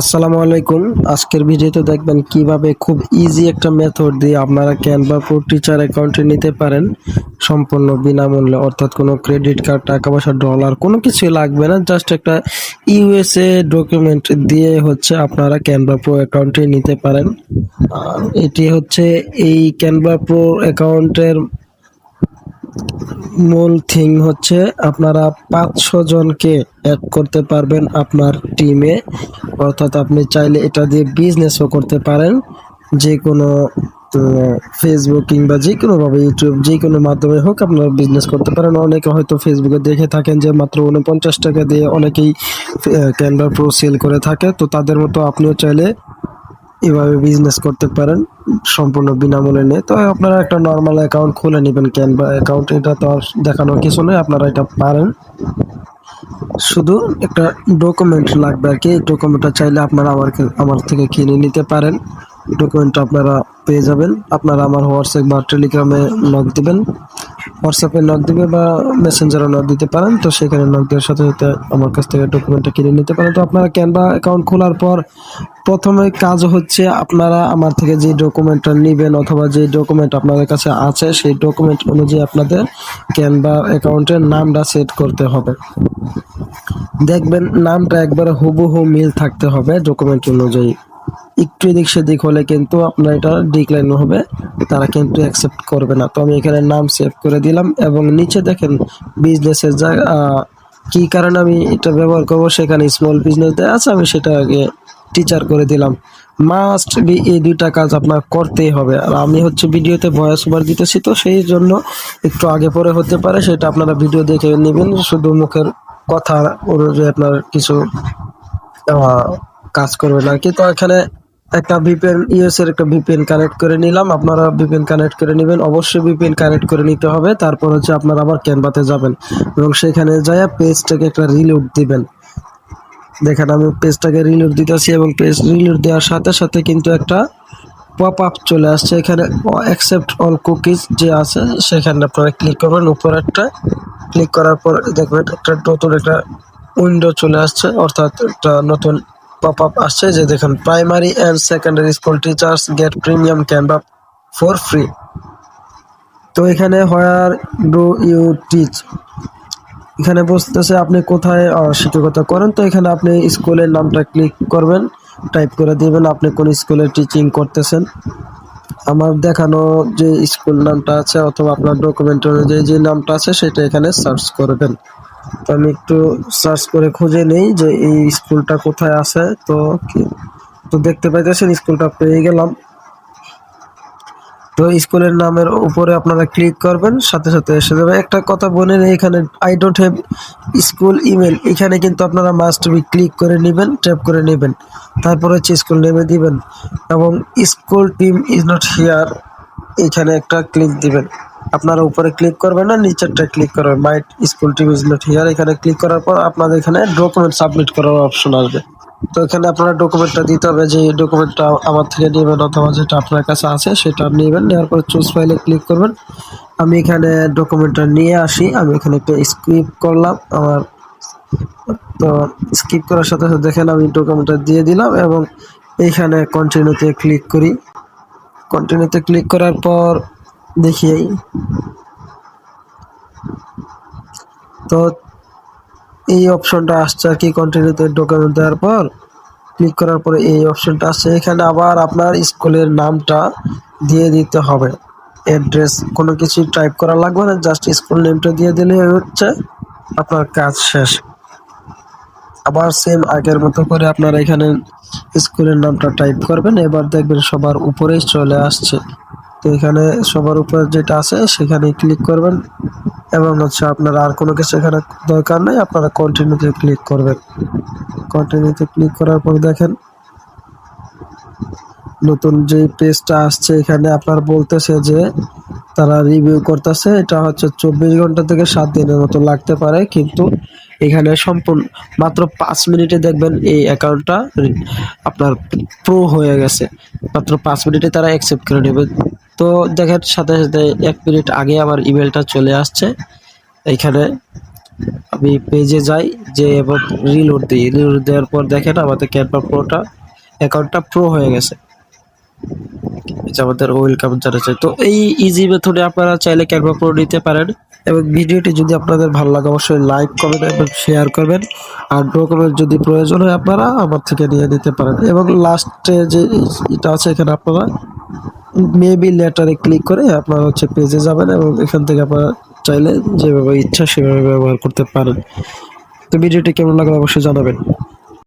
আসসালামু আলাইকুম। আজকের ভিডিওতে দেখবেন কিভাবে খুব ইজি একটা মেথড দিয়ে আপনারা ক্যানভা প্রো টিচার অ্যাকাউন্টে নিতে পারেন সম্পূর্ণ বিনামূল্যে, অর্থাৎ কোনো ক্রেডিট কার্ড, টাকা পয়সা, ডলার কোনো কিছুই লাগবে না। জাস্ট একটা ইউএসএ ডকুমেন্ট দিয়ে আপনারা ক্যানভা প্রো অ্যাকাউন্টে নিতে পারেন। এটি এই ক্যানভা প্রো অ্যাকাউন্টের মূল থিং আপনারা 500 জনকে অ্যাড করতে পারবেন আপনার টিমে। অর্থাৎ আপনি চাইলে এটা দিয়ে বিজনেসও করতে পারেন, যে কোনো ফেসবুক কিংবা যে কোনোভাবে ইউটিউব যে কোনো মাধ্যমে হোক আপনারা বিজনেস করতে পারেন। অনেকে হয়তো ফেসবুকে দেখে থাকেন যে মাত্র 49 টাকা দিয়ে অনেকেই ক্যানভা প্রো সেল করে থাকে, তো তাদের মতো আপনিও চাইলে এভাবে বিজনেস করতে পারেন সম্পূর্ণ বিনামূল্যে নিয়ে। তো আপনারা একটা নর্মাল অ্যাকাউন্ট খুলে নেবেন, ক্যানভা অ্যাকাউন্ট। এটা তো আর দেখানোর কিছু নেই, আপনারা এটা পারেন। শুধু একটা ডকুমেন্ট লাগবে আর কি। ডকুমেন্টটা চাইলে আপনারা আমার থেকে কিনে নিতে পারেন। ডকুমেন্টটা আপনারা পেয়ে যাবেন। আপনারা আমার হোয়াটসঅ্যাপ বা টেলিগ্রামে নক দিবেন, হোয়াটসঅ্যাপে নক দিবে বা মেসেঞ্জারে নক দিতে পারেন। তো সেখানে নক দেওয়ার সাথে সাথে আমার কাছ থেকে ডকুমেন্টটা কিনে নিতে পারেন। তো আপনারা ক্যানভা অ্যাকাউন্ট খোলার পর প্রথমে কাজ আপনারা আমার থেকে যে ডকুমেন্টটা নেবেন অথবা যে ডকুমেন্ট আপনাদের কাছে আছে সেই ডকুমেন্ট অনুযায়ী আপনাদের ক্যানভা অ্যাকাউন্টের নামটা সেট করতে হবে। দেখবেন নামটা একবারে হুবহু মিল থাকতে হবে ডকুমেন্ট অনুযায়ী। একটু এদিক সেদিক হলে কিন্তু আপনার এটা ডিক্লাইন হবে, তারা কিন্তু অ্যাকসেপ্ট করবে না। তো আমি এখানে নাম সেভ করে দিলাম এবং নিচে দেখেন বিজনেসের জায়গা কি কারণে আমি এটা ব্যবহার করব, সেখানে স্মল বিজনেস দেওয়া আছে, আমি সেটা আগে টিচার করে দিলাম। মাস্ট বি এই দুইটা কাজ আপনার করতেই হবে। আর আমি ভিডিওতে ভয়েস ওভার দিতেছি, তো সেই জন্য একটু আগে পরে হতে পারে, সেটা আপনারা ভিডিও দেখে নেবেন। শুধু মুখের কথা অনুযায়ী আপনার কিছু কাজ করবেন আর কি। তো এখানে একটা ভিপিএন ইউএস এর একটা ভিপিএন কানেক্ট করে নিলাম। আপনারা ভিপিএন কানেক্ট করে নেবেন, অবশ্যই ভিপিএন কানেক্ট করে নিতে হবে। তারপর আপনারা আবার ক্যানভাতে যাবেন এবং সেখানে যায় পেজটাকে একটা রিলোড দিবেন। দেখেন আমি পেজটাকে রিলোড দিতেছি এবং পেজ রিলোড দেওয়ার সাথে সাথে কিন্তু একটা পপ আপ চলে আসছে। এখানে অ্যাকসেপ্ট অল কুকিজ যে আছে সেখানে আপনারা ক্লিক করবেন। উপরে একটা ক্লিক করার পর দেখবেন একটা নতুন একটা উইন্ডো চলে আসছে, অর্থাৎ একটা নতুন পপ আপ আসছে যে দেখেন primary and secondary school teachers get premium Canva for free. তো এখানে হোয়ার ডু ইউ টিচ, এখানে বলতেছে আপনি কোথায় শিক্ষকতা করেন। তো এখানে আপনি স্কুলের নামটা ক্লিক করবেন, টাইপ করে দিবেন আপনি কোন স্কুলে টিচিং করতেছেন। আমার দেখানো যে স্কুল নামটা আছে অথবা আপনার ডকুমেন্ট অনুযায়ী যে নামটা আছে সেটা এখানে সার্চ করবেন। তো আমি একটু সার্চ করে খুঁজে নেই যে এই স্কুলটা কোথায় আছে। তো দেখতে পাইতেছেন স্কুলটা পেয়ে গেলাম। তো স্কুলের নামের উপরে আপনারা ক্লিক করবেন, সাথে সাথে এসে যাবে। একটা কথা বলে নেই, এখানে I don't have school email, এখানে কিন্তু আপনারা মাস্ট বি ক্লিক করে নেবেন, ট্যাপ করে নেবেন। তারপর স্কুল নেমে দিবেন এবং school team is not here, এখানে একটা ক্লিক দিবেন। আপনারা উপরে ক্লিক করবেন না, নিচেরটা ক্লিক করবেন, my school team is not here. এখানে ক্লিক করার পর আপনাদের এখানে ডকুমেন্ট সাবমিট করার অপশন আসবে। তো এখানে আপনারা ডকুমেন্টটা দিতে হবে, যে ডকুমেন্টটা আমার থেকে নেবেন অথবা যেটা আপনার কাছে আছে সেটা নেবেন। নেওয়ার পর চুজ ফাইলে ক্লিক করবেন। আমি এখানে ডকুমেন্টটা নিয়ে আসি, আমি এখানে একটা স্কিপ করলাম আমার। তো স্কিপ করার সাথে সাথে দেখেন আমি ডকুমেন্টটা দিয়ে দিলাম এবং এইখানে কন্টিনিউতে ক্লিক করি। কন্টিনিউতে ক্লিক করার পর দেখি তো এই অপশনটা আসছে আর কি। কন্টিনিউতে ডকুমেন্ট দেওয়ার পর ক্লিক করার পরে এই অপশনটা আসছে, এখানে আবার আপনার স্কুলের নামটা দিয়ে দিতে হবে। অ্যাড্রেস কোনো কিছু টাইপ করা লাগবে না, জাস্ট স্কুল নেমটা দিয়ে দিলে আপনার কাজ শেষ। আবার সেম আগের মতো করে আপনারা এখানে স্কুলের নামটা টাইপ করবেন। এবার দেখবেন সবার উপরেই চলে আসছে। তো এখানে সবার উপরে যেটা আছে সেখানে ক্লিক করবেন এবং আপনারা আর কোনো কিছু এখানে দরকার নেই, আপনারা কন্টিনিউতে ক্লিক করবেন। কন্টিনিউতে ক্লিক করার পর দেখেন নতুন যে পেজটা আসছে, এখানে আপনার বলতেছে যে তারা রিভিউ করতেছে। এটা 24 ঘন্টা থেকে 7 দিনের মতো লাগতে পারে, কিন্তু এখানে সম্পূর্ণ মাত্র 5 মিনিটে দেখবেন এই অ্যাকাউন্টটা আপনার প্রো হয়ে গেছে। মাত্র 5 মিনিটে তারা অ্যাকসেপ্ট করে নেবে। তো দেখেন সাথে সাথে 1 মিনিট আগে আমার ইমেলটা চলে আসছে। এইখানে আমি পেজে যাই, যে এবং রিলোড দিই, রিলোড দেওয়ার পর দেখেন আমাদের ক্যানভা প্রোটা অ্যাকাউন্টটা প্রো হয়ে গেছে। এই যে আমাদের ওয়েলকাম জানাচ্ছে। তো এই ইজি মেথডে আপনারা চাইলে ক্যানভা প্রো নিতে পারেন। এবং ভিডিওটি যদি আপনাদের ভালো লাগে অবশ্যই লাইক করবেন এবং শেয়ার করবেন। আর ডকুমেন্ট যদি প্রয়োজন হয় আপনারা আমার থেকে নিয়ে নিতে পারেন। এবং লাস্টে যে এটা আছে এখানে আপনারা মেবি লেটারে ক্লিক করে আপনারা হচ্ছে পেজে যাবেন এবং এখান থেকে আপনারা চাইলে যেভাবে ইচ্ছা সেভাবে ব্যবহার করতে পারেন। তো ভিডিওটি কেমন লাগলো অবশ্যই জানাবেন।